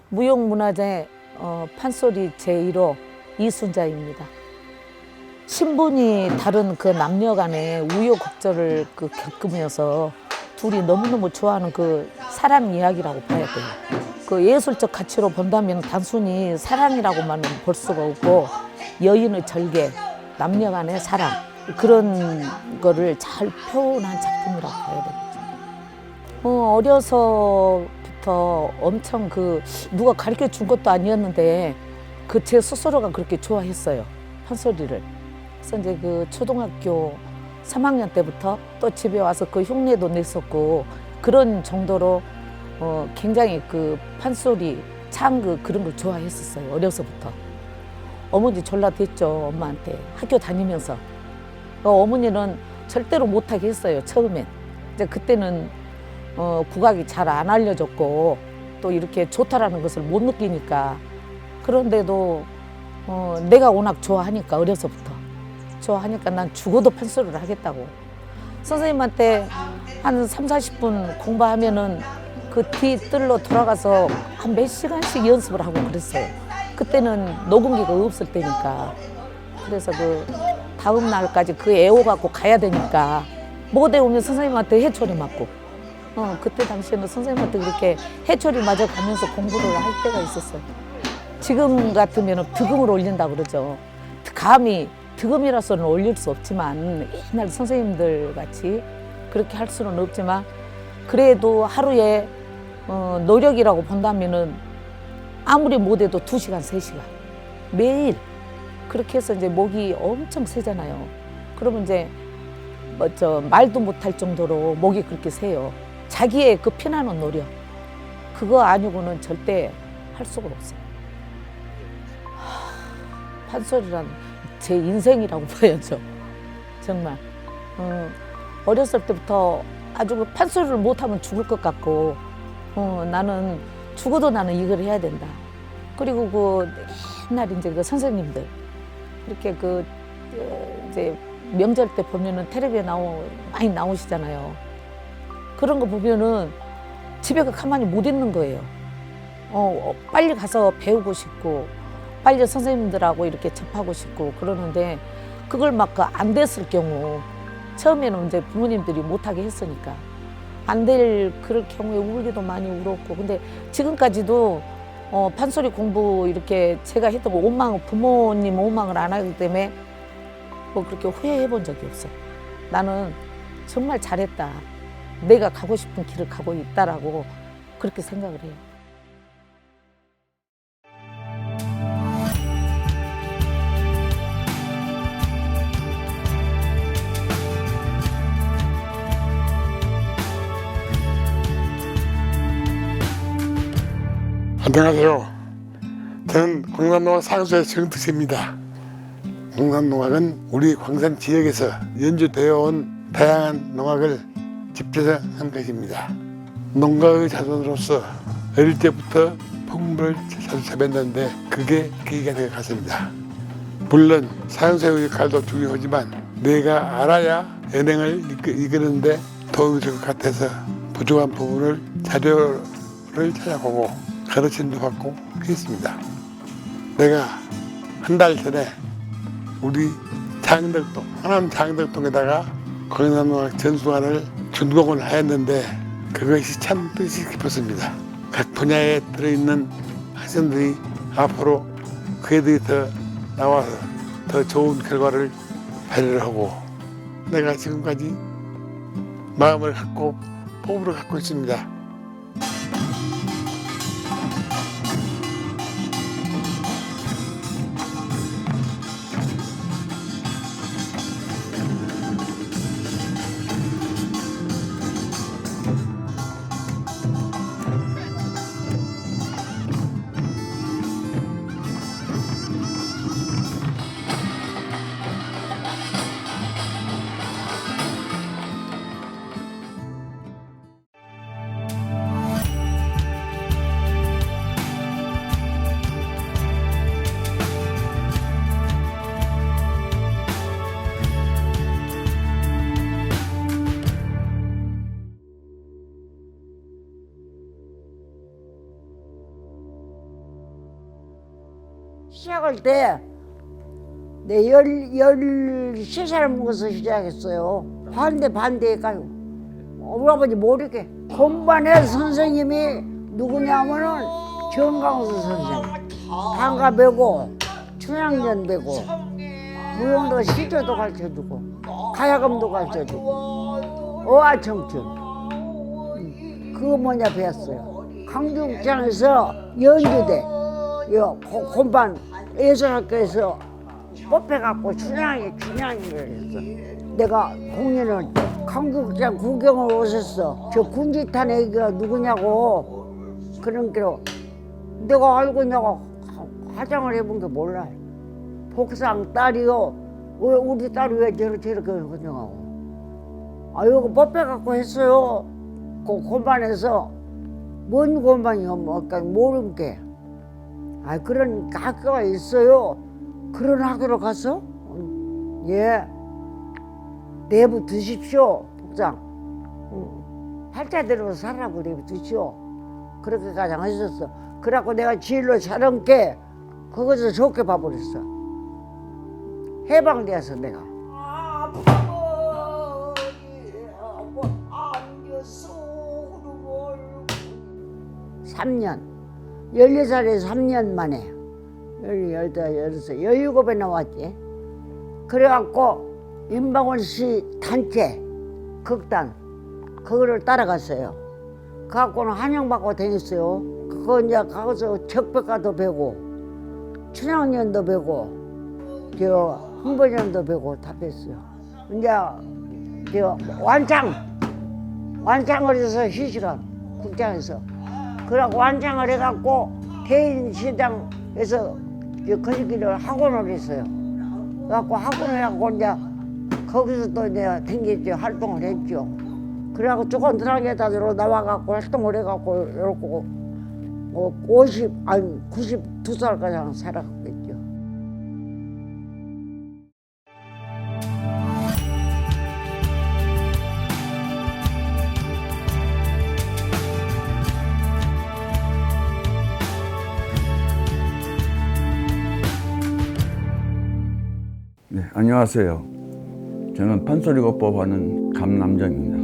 무형문화재 판소리 제1호 이순자입니다. 신분이 다른 그 남녀 간의 우여곡절을 겪으면서 둘이 너무너무 좋아하는 그 사랑 이야기라고 봐야 돼요. 그 예술적 가치로 본다면 단순히 사랑이라고만 볼 수가 없고 여인의 절개, 남녀 간의 사랑 그런 거를 잘 표현한 작품이라고 봐야 되겠죠. 어려서부터 엄청 누가 가르쳐 준 것도 아니었는데 제 스스로가 그렇게 좋아했어요. 판소리를. 그래서 이제 초등학교 3학년 때부터 또 집에 와서 흉내도 냈었고 그런 정도로 굉장히 판소리, 창 그런 걸 좋아했었어요. 어려서부터. 어머니 졸라댔죠. 엄마한테 학교 다니면서. 어머니는 절대로 못하게 했어요. 처음엔. 이제 그때는 국악이 잘 안 알려졌고 또 이렇게 좋다라는 것을 못 느끼니까 그런데도 내가 워낙 좋아하니까 어려서부터 좋아하니까 난 죽어도 판소리를 하겠다고 선생님한테 한 30-40분 공부하면은 뒤뜰로 돌아가서 한 몇 시간씩 연습을 하고 그랬어요. 그때는 녹음기가 없을 때니까. 그래서 다음 날까지 애호 갖고 가야 되니까 못해 오면 선생님한테 해초리 맞고 그때 당시에는 선생님한테 그렇게 해초리 맞아 가면서 공부를 할 때가 있었어요. 지금 같으면 득음을 올린다고 그러죠. 감히 득음이라서는 올릴 수 없지만 옛날 선생님들 같이 그렇게 할 수는 없지만 그래도 하루에 노력이라고 본다면은 아무리 못해도 2시간, 3시간 매일 그렇게 해서 이제 목이 엄청 세잖아요. 그러면 이제 말도 못할 정도로 목이 그렇게 세요. 자기의 피나는 노력 그거 아니고는 절대 할 수가 없어요. 판소리란 제 인생이라고 보여져. 정말 어렸을 때부터 아주 판소리를 못하면 죽을 것 같고 나는 죽어도 나는 이걸 해야 된다. 그리고 옛날 이제 선생님들 이렇게 이제 명절 때 보면은 텔레비에 많이 나오시잖아요. 그런 거 보면은 집에 가만히 못 있는 거예요. 빨리 가서 배우고 싶고 빨리 선생님들하고 이렇게 접하고 싶고 그러는데 그걸 막 안 됐을 경우 처음에는 이제 부모님들이 못하게 했으니까 안 될 그럴 경우에 울기도 많이 울었고 근데 지금까지도 판소리 공부 이렇게 제가 했던 거 부모님 원망을 안 하기 때문에 그렇게 후회해 본 적이 없어요. 나는 정말 잘했다. 내가 가고 싶은 길을 가고 있다라고 그렇게 생각을 해요. 안녕하세요. 저는 광산농악 상소의 정특세입니다. 광산농악은 우리 광산 지역에서 연주되어 온 다양한 농악을 집대서 한 것입니다. 농가의 자손으로서 어릴 때부터 풍물을 자주 접했는데 그게 계기가 되어 갔습니다. 물론 상소의 역할도 중요하지만 내가 알아야 연행을 이끄는데 도움이 될 것 같아서 부족한 부분을 자료를 찾아보고 가르침도 받고 했습니다. 내가 한 달 전에 우리 장덕동, 하남 장덕동에다가 광산농악 전수관을 준공을 하였는데 그것이 참 뜻이 깊었습니다. 각 분야에 들어있는 학생들이 앞으로 그 애들이 더 나와서 더 좋은 결과를 발휘를 하고 내가 지금까지 마음을 갖고 포부를 갖고 있습니다. 시작할 때 내 13살 먹어서 시작했어요. 반대니까요. 우리 아버지 모르게. 건반의 선생님이 누구냐면은 정강수 선생. 단가 배고, 춘향전 배고, 무용도 시조도 가르쳐주고, 가야금도 가르쳐주고, 어아청춘. 그거 뭐냐 배웠어요. 강주국장에서 연주대, 건반 예술학교에서 뽑혀갖고 춘향이를 했어. 내가 공연을 강주국장 구경을 오셨어. 저 군지탄 애기가 누구냐고. 그런 게로 내가 알고 있냐고 화장을 해본 게 몰라요. 복상 딸이요. 왜 우리 딸이 왜 저렇게 하냐고. 아, 이거 뽑혀갖고 했어요. 그 건반에서 뭔 건반이요? 뭐, 그러니까 모르는 게. 아, 그런 학교가 있어요. 그런 학교로 가서? 예. 내부 두십시오, 복장. 팔자대로 살라고 내부 두시오. 그렇게 가장 하셨어. 그래갖고 내가 진로 촬영 게 거기서 좋게 봐버렸어. 해방되어서 내가. 3년. 14살에 3년 만에. 17에 나왔지. 그래갖고 임방원 씨 단체, 극단, 그거를 따라갔어요. 그갖고는 한영받고 다녔어요. 그거 이제 가서 적백가도 배고, 춘향년도 배고, 흥보년도 배고 다 뺐어요. 이제 완창을 해서 시시간 국장에서. 그러고 완창을 해갖고 대인시장에서 거시기를 학원을 했어요. 그래갖고 학원을 해갖고 이제 거기서 또 내가 댕겼죠. 활동을 했죠. 그래갖고 조건드라게다로 나와갖고 활동을 해갖고 이렇게 92살까지 살아갔겠죠. 네, 안녕하세요. 저는 판소리곡법 하는 감남정입니다.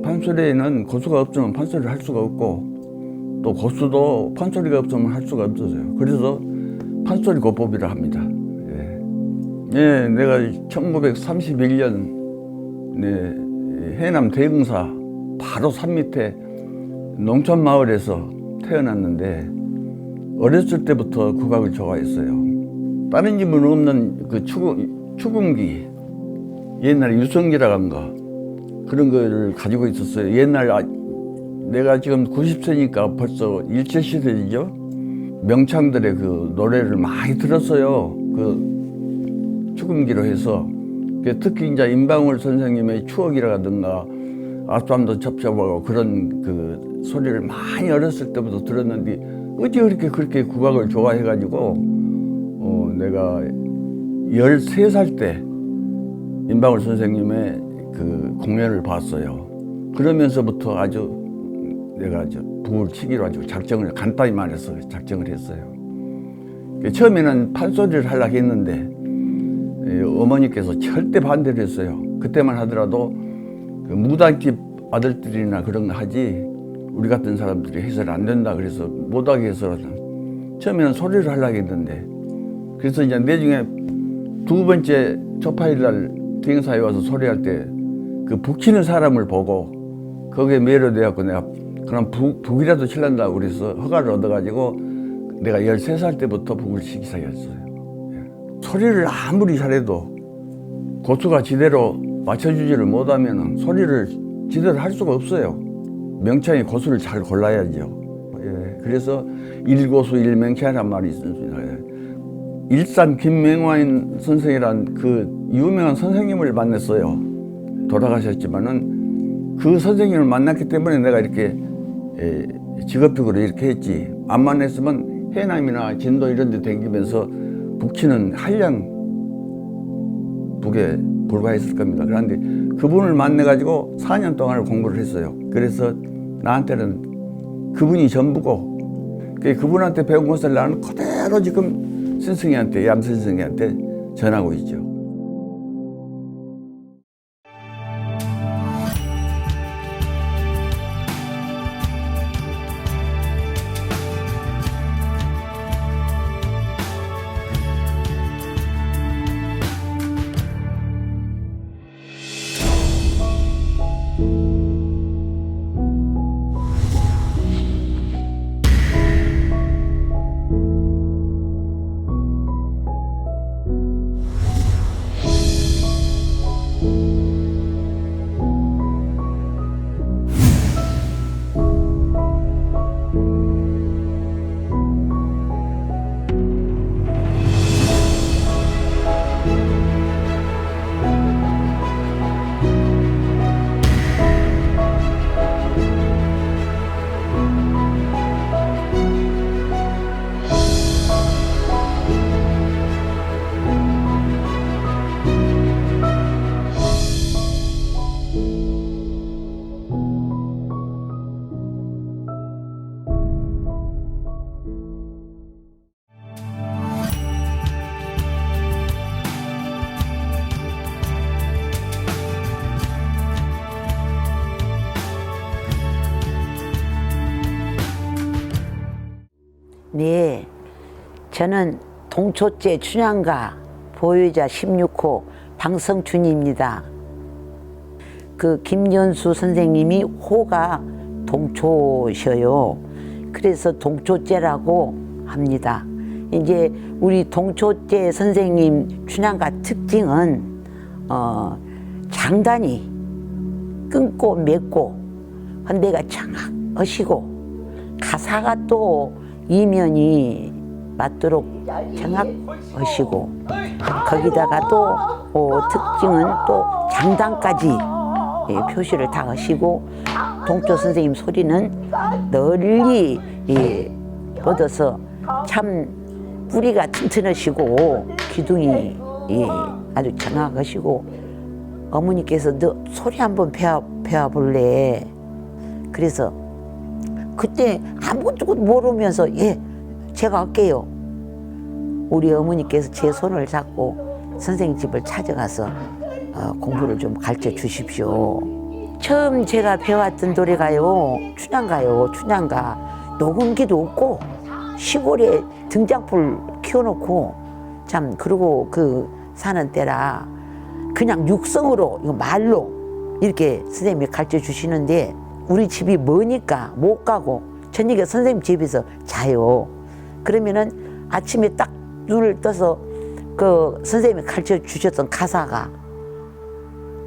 판소리에는 고수가 없으면 판소리를 할 수가 없고 또 고수도 판소리가 없으면 할 수가 없어요. 그래서 판소리곡법이라 합니다. 예, 내가 1931년 해남 대흥사 바로 산 밑에 농촌 마을에서 태어났는데 어렸을 때부터 국악을 좋아했어요. 다른 집은 없는 그 축음기, 옛날에 유성기라고 한 거, 그런 거를 가지고 있었어요. 옛날 내가 지금 90세니까 벌써 일제시대죠. 명창들의 그 노래를 많이 들었어요. 그 축음기로 해서. 특히 이제 임방울 선생님의 추억이라든가 앞담도 접잡하고 그런 그 소리를 많이 어렸을 때부터 들었는데 어디 그렇게 국악을 좋아해가지고 내가 13살 때 임방울 선생님의 그 공연을 봤어요. 그러면서부터 내가 북을 치기로 아주 간단히 말해서 작정을 했어요. 처음에는 판소리를 하려고 했는데 어머니께서 절대 반대를 했어요. 그때만 하더라도 그 무당집 아들들이나 그런 거 하지 우리 같은 사람들이 해서는 안 된다 그래서 못하게 해서 처음에는 소리를 하려고 했는데 그래서 이제 나중에 두 번째 초파일 날 대행사에 와서 소리할 때 그 북 치는 사람을 보고 거기에 매료돼갖고 내가 그럼 북이라도 칠란다고 그래서 허가를 얻어가지고 내가 13살 때부터 북을 치기 시작했어요. 소리를 아무리 잘해도 고수가 제대로 맞춰주지를 못하면 소리를 제대로 할 수가 없어요. 명창이 고수를 잘 골라야죠. 그래서 일고수 일명창이란 말이 있습니다. 일산 김맹화인 선생이란 그 유명한 선생님을 만났어요. 돌아가셨지만은 그 선생님을 만났기 때문에 내가 이렇게 직업적으로 이렇게 했지. 안 만났으면 해남이나 진도 이런 데 다니면서 북치는 한량 북에 불과했을 겁니다. 그런데 그분을 만나가지고 4년 동안 공부를 했어요. 그래서 나한테는 그분이 전부고 그분한테 배운 것을 나는 그대로 그대로 지금 스승님한테, 양 스승님한테 전하고 있죠. 네, 저는 동초제 춘향가 보유자 16호 방성춘입니다. 그 김연수 선생님이 호가 동초셔요. 그래서 동초제라고 합니다. 이제 우리 동초제 선생님 춘향가 특징은 장단이 끊고 맺고 헌데가 정확하시고 가사가 또 이면이 맞도록 정확하시고 거기다가 또 특징은 또 장단까지 표시를 다 하시고 동초 선생님 소리는 널리 뻗어서 참 뿌리가 튼튼하시고 기둥이 아주 정확하시고 어머니께서 너 소리 한번 배워볼래? 그래서 그때 아무것도 모르면서 예, 제가 할게요. 우리 어머니께서 제 손을 잡고 선생님 집을 찾아가서 공부를 좀 가르쳐 주십시오. 처음 제가 배웠던 노래가요, 춘향가요, 춘향가. 녹음기도 없고 시골에 등장불 키워놓고 참 그러고 그 사는 때라 그냥 육성으로 이거 말로 이렇게 선생님이 가르쳐 주시는데 우리 집이 머니까 못 가고 저녁에 선생님 집에서 자요. 그러면은 아침에 딱 눈을 떠서 그 선생님이 가르쳐 주셨던 가사가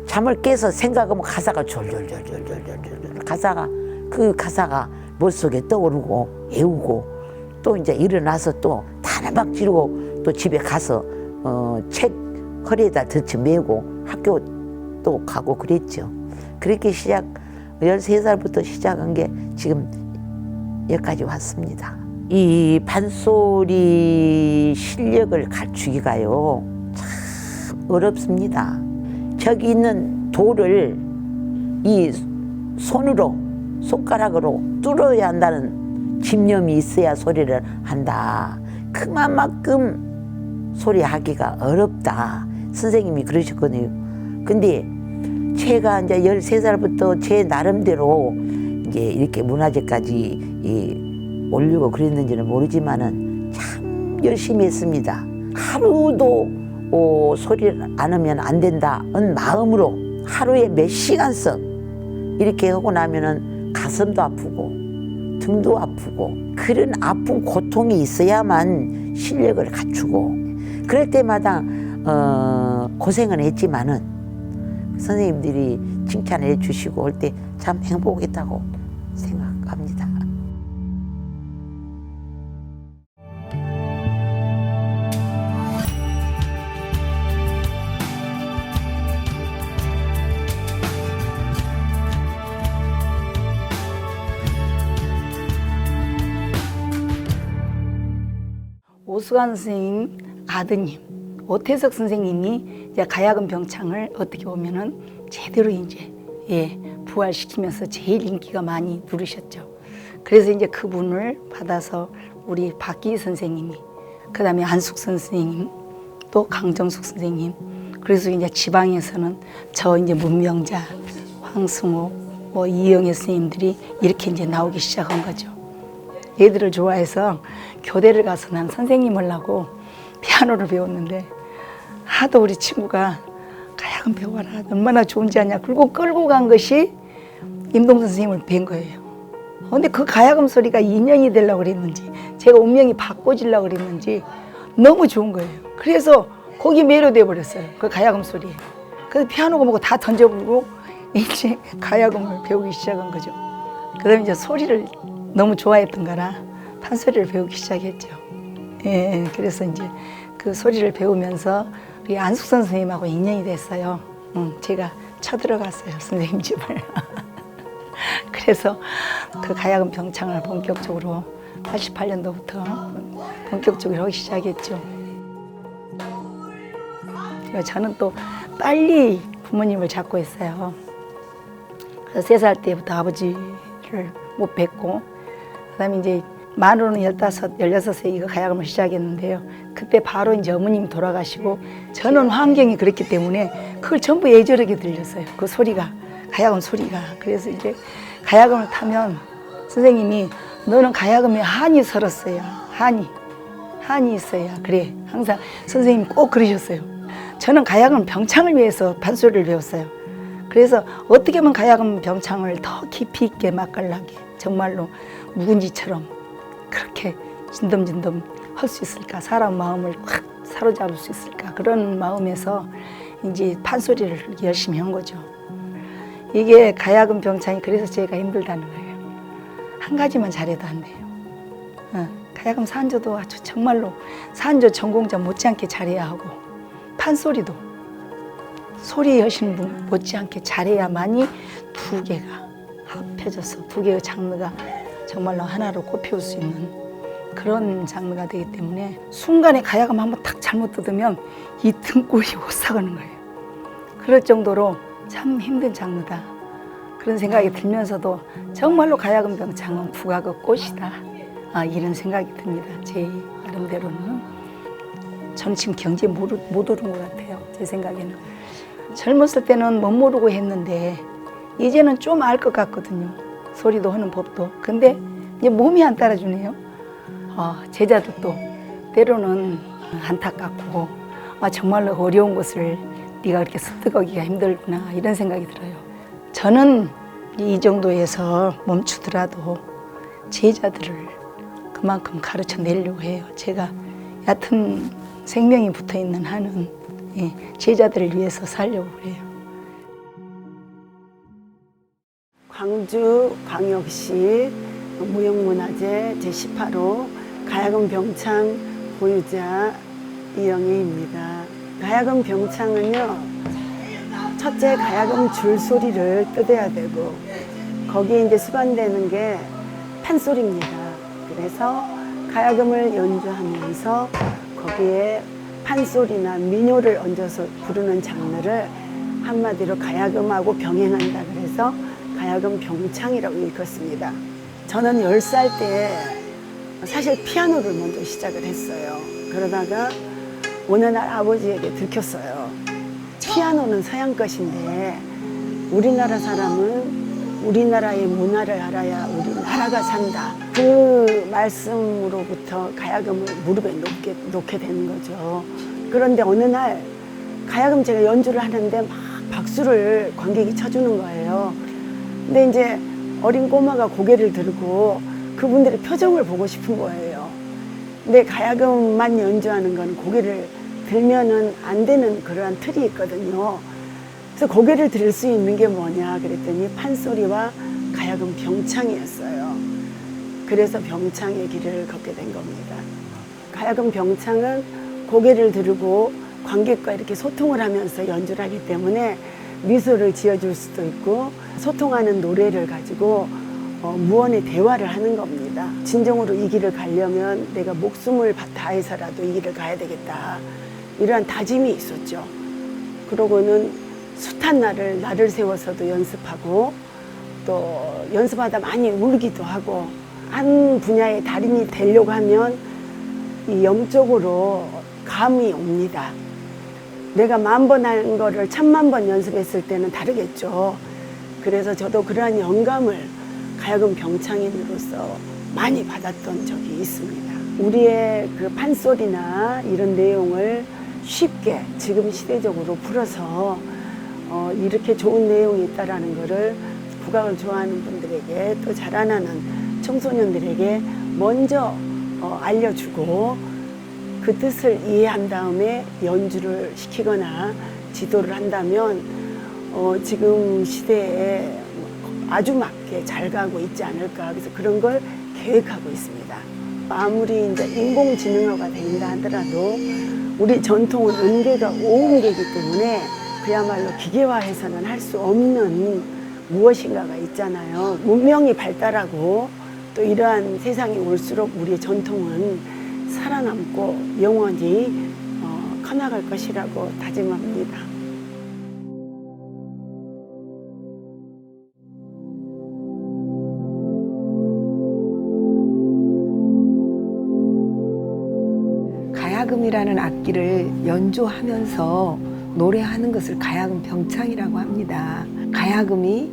잠을 깨서 생각하면 가사가 졸졸졸졸졸졸 가사가 그 가사가 머릿속에 떠오르고 애우고 또 이제 일어나서 또 다나박 지르고 또 집에 가서 책 허리에다 젖혀 메고 학교 또 가고 그랬죠. 그렇게 13살부터 시작한 게 지금 여기까지 왔습니다. 이 판소리 실력을 갖추기가요 참 어렵습니다. 저기 있는 돌을 이 손으로 손가락으로 뚫어야 한다는 집념이 있어야 소리를 한다. 그만큼 소리하기가 어렵다. 선생님이 그러셨거든요. 근데 제가 이제 13살부터 제 나름대로 이제 이렇게 문화재까지 올리고 그랬는지는 모르지만은 참 열심히 했습니다. 하루도 소리를 안 하면 안 된다는 마음으로 하루에 몇 시간씩 이렇게 하고 나면은 가슴도 아프고 등도 아프고 그런 아픈 고통이 있어야만 실력을 갖추고 그럴 때마다 고생은 했지만은 선생님들이 칭찬해 주시고 할 때 참 행복했다고 생각합니다. 오수관 선생님 아드님 오태석 선생님이 이제 가야금 병창을 어떻게 보면은 제대로 이제 부활시키면서 제일 인기가 많이 누르셨죠. 그래서 이제 그분을 받아서 우리 박기 선생님이 그 다음에 안숙 선생님, 또 강정숙 선생님. 그래서 이제 지방에서는 저 이제 문명자, 황승호, 뭐 이영애 선생님들이 이렇게 이제 나오기 시작한 거죠. 얘들을 좋아해서 교대를 가서 난 선생님을 하고 피아노를 배웠는데 하도 우리 친구가 가야금 배워라 얼마나 좋은지 아냐. 그리고 끌고 간 것이 임동선 선생님을 뵌 거예요. 근데 그 가야금 소리가 인연이 되려고 그랬는지 제가 운명이 바꿔지려고 그랬는지 너무 좋은 거예요. 그래서 거기 매료돼 버렸어요. 그 가야금 소리에. 그래서 피아노가 뭐고 다 던져버리고 이제 가야금을 배우기 시작한 거죠. 그다음에 이제 소리를 너무 좋아했던 거라 판소리를 배우기 시작했죠. 예, 그래서 이제 그 소리를 배우면서 우리 안숙 선생님하고 인연이 됐어요. 제가 쳐들어갔어요, 선생님 집을. 그래서 그 가야금 병창을 본격적으로 88년도부터 본격적으로 하기 시작했죠. 저는 또 빨리 부모님을 찾고 했어요. 그래서 3살 때부터 아버지를 못 뵙고, 그다음에 이제 만으로는 15, 16세 이거 가야금을 시작했는데요. 그때 바로 이제 어머님이 돌아가시고 저는 환경이 그랬기 때문에 그걸 전부 예절하게 들렸어요. 그 소리가, 가야금 소리가. 그래서 이제 가야금을 타면 선생님이 너는 가야금에 한이 설었어요. 한이 있어야 그래. 항상 선생님이 꼭 그러셨어요. 저는 가야금 병창을 위해서 판소리를 배웠어요. 그래서 어떻게 하면 가야금 병창을 더 깊이 있게 맛깔나게 정말로 묵은지처럼 그렇게 진덤진덤 할 수 있을까? 사람 마음을 확 사로잡을 수 있을까? 그런 마음에서 이제 판소리를 열심히 한 거죠. 이게 가야금 병창이 그래서 제가 힘들다는 거예요. 한 가지만 잘해도 안 돼요. 가야금 산조도 아주 정말로 산조 전공자 못지않게 잘해야 하고 판소리도 소리 여신 분 못지않게 잘해야만이 두 개가 합해져서 두 개의 장르가 정말로 하나로 꼽혀올 수 있는 그런 장르가 되기 때문에 순간에 가야금 한번 탁 잘못 뜯으면 이 등골이 오싹하는 거예요. 그럴 정도로 참 힘든 장르다. 그런 생각이 들면서도 정말로 가야금 병창은 국악의 꽃이다. 이런 생각이 듭니다. 제 나름대로는. 저는 지금 경지에 못 오른 것 같아요. 제 생각에는. 젊었을 때는 못 모르고 했는데 이제는 좀 알 것 같거든요. 소리도 하는 법도. 근데 이제 몸이 안 따라주네요. 제자도 때로는 안타깝고 정말로 어려운 것을 네가 그렇게 습득하기가 힘들구나 이런 생각이 들어요. 저는 이 정도에서 멈추더라도 제자들을 그만큼 가르쳐 내려고 해요. 제가 얕은 생명이 붙어있는 한은 제자들을 위해서 살려고 그래요. 광주광역시 무형문화재 제18호 가야금 병창 보유자 이영애입니다. 가야금 병창은요, 첫째 가야금 줄소리를 뜯어야 되고 거기에 이제 수반되는 게 판소리입니다. 그래서 가야금을 연주하면서 거기에 판소리나 민요를 얹어서 부르는 장르를 한마디로 가야금하고 병행한다 그래서 가야금 병창이라고 일컫습니다. 저는 10살 때 사실 피아노를 먼저 시작을 했어요. 그러다가 어느 날 아버지에게 들켰어요. 피아노는 서양 것인데 우리나라 사람은 우리나라의 문화를 알아야 우리나라가 산다. 그 말씀으로부터 가야금을 무릎에 놓게 된 거죠. 그런데 어느 날 가야금 제가 연주를 하는데 막 박수를 관객이 쳐주는 거예요. 근데 이제 어린 꼬마가 고개를 들고 그분들의 표정을 보고 싶은 거예요. 근데 가야금만 연주하는 건 고개를 들면은 안 되는 그러한 틀이 있거든요. 그래서 고개를 들 수 있는 게 뭐냐 그랬더니 판소리와 가야금 병창이었어요. 그래서 병창의 길을 걷게 된 겁니다. 가야금 병창은 고개를 들고 관객과 이렇게 소통을 하면서 연주를 하기 때문에 미소를 지어줄 수도 있고 소통하는 노래를 가지고 무언의 대화를 하는 겁니다. 진정으로 이 길을 가려면 내가 목숨을 다해서라도 이 길을 가야 되겠다. 이러한 다짐이 있었죠. 그러고는 숱한 날을 세워서도 연습하고 또 연습하다 많이 울기도 하고 한 분야의 달인이 되려고 하면 이 영적으로 감이 옵니다. 내가 10,000번 한 거를 10,000,000번 연습했을 때는 다르겠죠. 그래서 저도 그러한 영감을 가야금 병창인으로서 많이 받았던 적이 있습니다. 우리의 그 판소리나 이런 내용을 쉽게 지금 시대적으로 풀어서 이렇게 좋은 내용이 있다라는 것을 국악을 좋아하는 분들에게 또 자라나는 청소년들에게 먼저 알려주고 그 뜻을 이해한 다음에 연주를 시키거나 지도를 한다면 지금 시대에 아주 맞게 잘 가고 있지 않을까. 그래서 그런 걸 계획하고 있습니다. 아무리 이제 인공지능화가 된다 하더라도 우리 전통은 은계가 오은계이기 때문에 그야말로 기계화해서는 할 수 없는 무엇인가가 있잖아요. 문명이 발달하고 또 이러한 세상이 올수록 우리의 전통은 살아남고 영원히 커나갈 것이라고 다짐합니다. 가야금이라는 악기를 연주하면서 노래하는 것을 가야금 병창이라고 합니다. 가야금이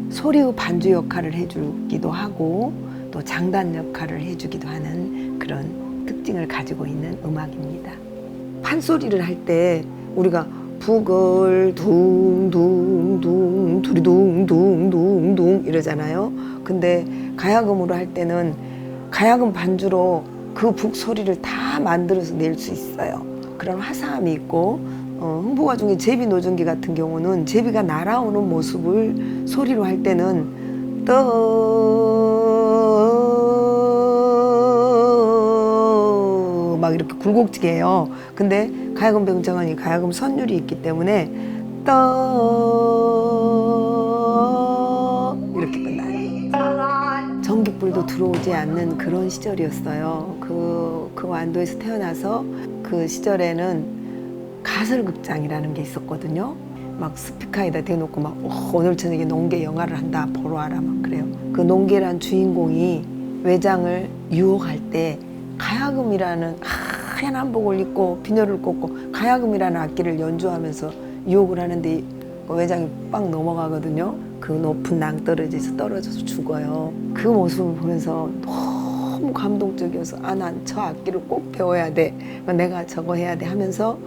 소리의 반주 역할을 해주기도 하고 또 장단 역할을 해주기도 하는 그런 특징을 가지고 있는 음악입니다. 판소리를 할 때 우리가 북을 둥둥둥 두리둥둥둥둥 이러잖아요. 근데 가야금으로 할 때는 가야금 반주로 그 북 소리를 다 만들어서 낼 수 있어요. 그런 화사함이 있고 흥부가 중에 제비노전기 같은 경우는 제비가 날아오는 모습을 소리로 할 때는 막 이렇게 굴곡지게 해요. 근데 가야금 병창은 이 가야금 선율이 있기 때문에 이렇게 끝나요. 전깃불도 들어오지 않는 그런 시절이었어요. 그 완도에서 태어나서 그 시절에는 가설극장이라는 게 있었거든요. 막 스피커에다 대놓고 막 오늘 저녁에 농계 영화를 한다 보러 와라 막 그래요. 그 농계란 주인공이 외장을 유혹할 때 가야금이라는 하얀 한복을 입고 비녀를 꽂고 가야금이라는 악기를 연주하면서 유혹을 하는데 그 외장이 빵 넘어가거든요. 그 높은 낭떠러지에서 떨어져서 죽어요. 그 모습을 보면서 너무 감동적이어서 난 저 악기를 꼭 배워야 돼. 내가 저거 해야 돼 하면서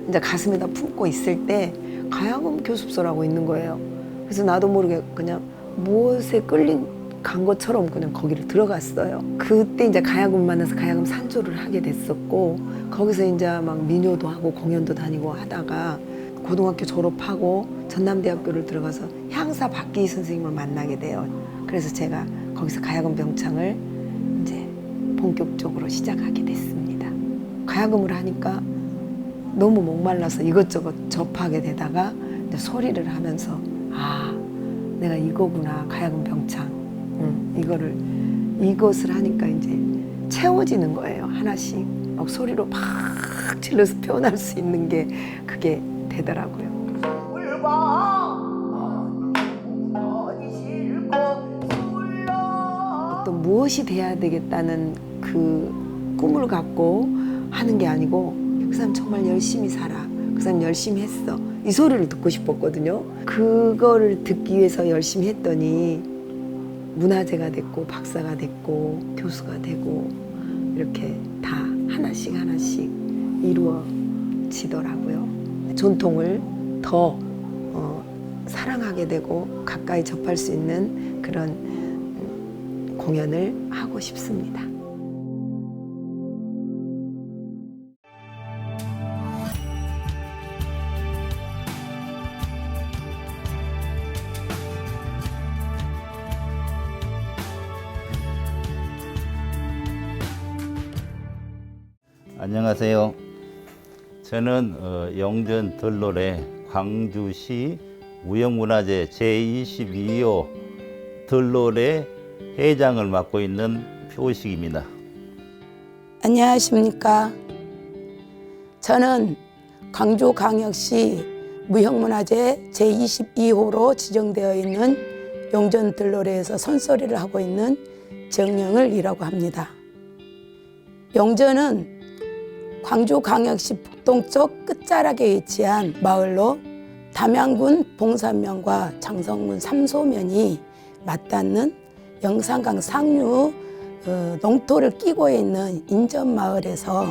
이제 가슴에다 품고 있을 때 가야금 교습소라고 있는 거예요. 그래서 나도 모르게 그냥 무엇에 간 것처럼 그냥 거기를 들어갔어요. 그때 이제 가야금 만나서 가야금 산조를 하게 됐었고 거기서 이제 막 민요도 하고 공연도 다니고 하다가 고등학교 졸업하고 전남대학교를 들어가서 향사 박기희 선생님을 만나게 돼요. 그래서 제가 거기서 가야금 병창을 이제 본격적으로 시작하게 됐습니다. 가야금을 하니까 너무 목말라서 이것저것 접하게 되다가 이제 소리를 하면서 내가 이거구나 가야금 병창. 이것을 하니까 이제 채워지는 거예요. 하나씩 막 소리로 막 질러서 표현할 수 있는 게 그게 되더라고요. 어떤 무엇이 돼야 되겠다는 그 꿈을 갖고 하는 게 아니고 그 사람 정말 열심히 살아. 그 사람 열심히 했어. 이 소리를 듣고 싶었거든요. 그거를 듣기 위해서 열심히 했더니 문화재가 됐고 박사가 됐고 교수가 되고 이렇게 다 하나씩 이루어지더라고요. 전통을 더 사랑하게 되고 가까이 접할 수 있는 그런 공연을 하고 싶습니다. 안녕하세요. 저는 영전 들노래 광주시 무형문화재 제22호 들노래 회장을 맡고 있는 표식입니다. 안녕하십니까. 저는 광주광역시 무형문화재 제22호로 지정되어 있는 영전 들노래에서 선소리를 하고 있는 정영을이라고 합니다. 영전은 광주광역시 북동쪽 끝자락에 위치한 마을로 담양군 봉산면과 장성군 삼소면이 맞닿는 영산강 상류 농토를 끼고 있는 인접마을에서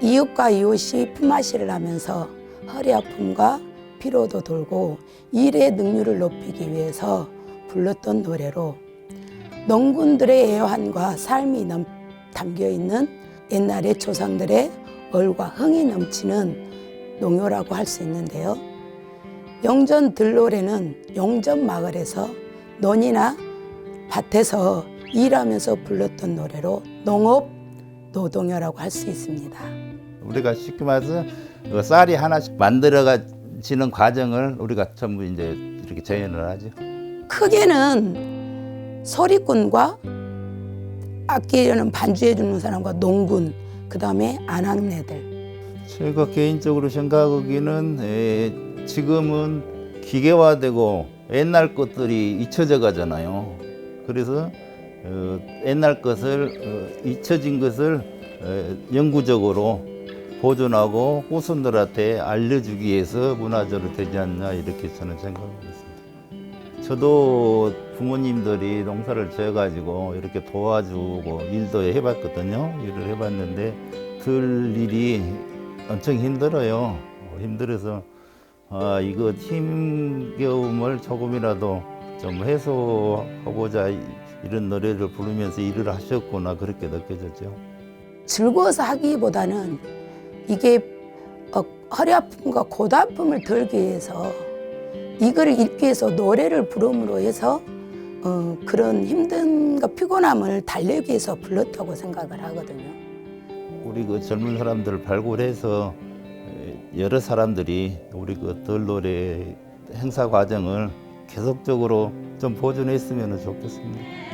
이웃과 이웃이 품앗이를 하면서 허리 아픔과 피로도 돌고 일의 능률을 높이기 위해서 불렀던 노래로 농군들의 애환과 삶이 담겨있는 옛날의 조상들의 얼과 흥이 넘치는 농요라고 할 수 있는데요. 영전 들노래는 영전 마을에서 논이나 밭에서 일하면서 불렀던 노래로 농업 노동요라고 할 수 있습니다. 우리가 쉽게 말해서 쌀이 하나씩 만들어지는 과정을 우리가 전부 이제 이렇게 재현을 하죠. 크게는 소리꾼과 악기는 반주해 주는 사람과 농군, 그 다음에 아낙네들. 제가 개인적으로 생각하기는 지금은 기계화되고 옛날 것들이 잊혀져 가잖아요. 그래서 옛날 것을 잊혀진 것을 영구적으로 보존하고 후손들한테 알려주기 위해서 문화재로 되지 않나 이렇게 저는 생각하고 있습니다. 저도 부모님들이 농사를 지어가지고 이렇게 도와주고 일도 해봤거든요. 일을 해봤는데 들 일이 엄청 힘들어요. 힘들어서 이거 힘겨움을 조금이라도 좀 해소하고자 이런 노래를 부르면서 일을 하셨구나 그렇게 느껴졌죠. 즐거워서 하기보다는 이게 허리 아픔과 고다픔을 덜기 위해서 이거를 잊기 위해서 노래를 부름으로 해서 그런 힘듦과 피곤함을 달래기 위해서 불렀다고 생각을 하거든요. 우리 그 젊은 사람들을 발굴해서 여러 사람들이 우리 그 들노래 행사 과정을 계속적으로 좀 보존했으면 좋겠습니다.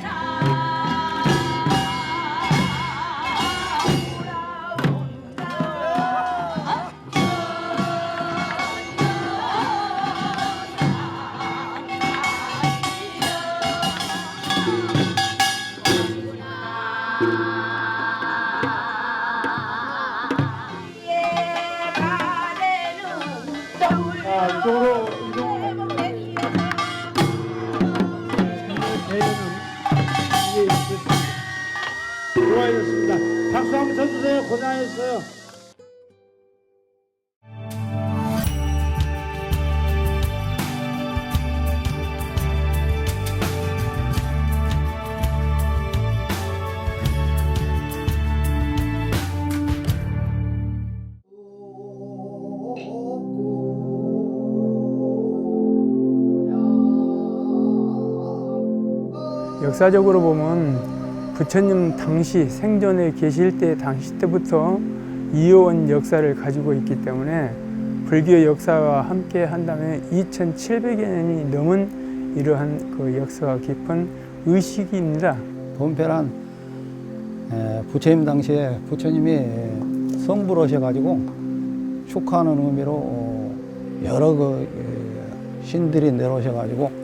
좋아했습니다. 박수 한번 쳐주세요. 고생하셨어요. 역사적으로 보면 부처님 당시 생전에 계실 때 당시 때부터 이어온 역사를 가지고 있기 때문에 불교 역사와 함께 한다면 2700여 년이 넘은 이러한 그 역사가 깊은 의식입니다. 돈패란 부처님 당시에 부처님이 성불 하셔가지고 축하하는 의미로 여러 그 신들이 내려오셔가지고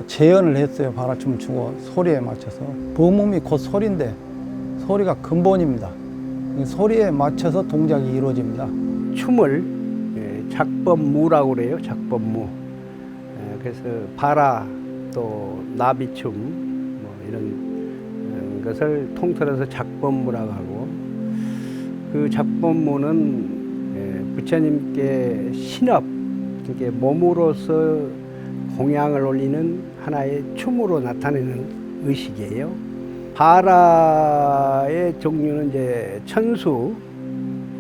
재연을 했어요. 발아춤 추고 소리에 맞춰서. 범음이 곧 소리인데 소리가 근본입니다. 소리에 맞춰서 동작이 이루어집니다. 춤을 작법무라고 그래요. 작법무. 그래서 바라 또 나비춤 뭐 이런 것을 통틀어서 작법무라고 하고, 그 작법무는 부처님께 신업, 이렇게 몸으로서 공양을 올리는 하나의 춤으로 나타내는 의식이에요. 바라의 종류는 이제 천수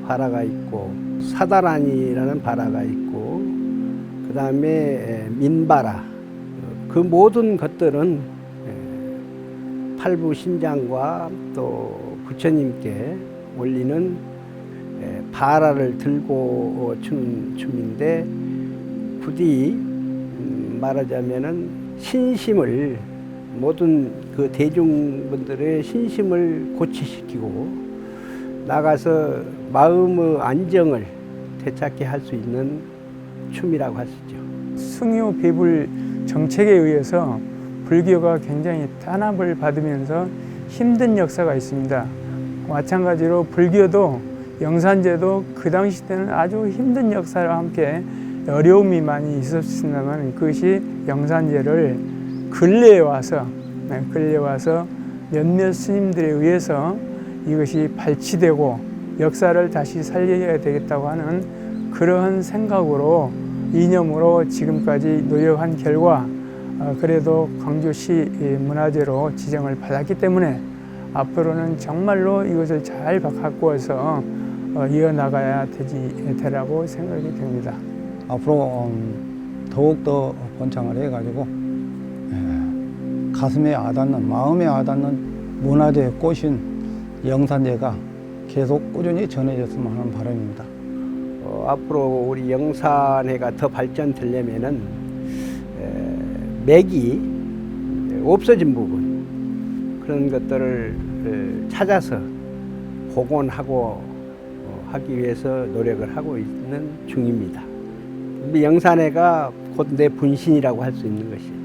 바라가 있고 사다란이라는 바라가 있고 그 다음에 민바라, 그 모든 것들은 팔부신장과 또 부처님께 올리는 바라를 들고 추는 춤인데, 부디 말하자면은 신심을, 모든 그 대중분들의 신심을 고취시키고 나가서 마음의 안정을 되찾게 할 수 있는 춤이라고 할 수 있죠. 승유 배불 정책에 의해서 불교가 굉장히 탄압을 받으면서 힘든 역사가 있습니다. 마찬가지로 불교도 영산제도 그 당시 때는 아주 힘든 역사와 함께 어려움이 많이 있었습니다만 그것이 영산제를 근래에 와서 몇몇 스님들에 의해서 이것이 발치되고 역사를 다시 살려야 되겠다고 하는 그러한 생각으로 이념으로 지금까지 노력한 결과 그래도 광주시 문화재로 지정을 받았기 때문에 앞으로는 정말로 이것을 잘 가꾸어서 이어나가야 되라고 생각이 됩니다. 앞으로 더욱더 번창을 해가지고 가슴에 와닿는, 마음에 와닿는 문화재 꽃인 영산제가 계속 꾸준히 전해졌으면 하는 바람입니다. 앞으로 우리 영산회가 더 발전되려면은 맥이 없어진 부분 그런 것들을 찾아서 복원하고 하기 위해서 노력을 하고 있는 중입니다. 영산회가 곧 내 분신이라고 할 수 있는 것이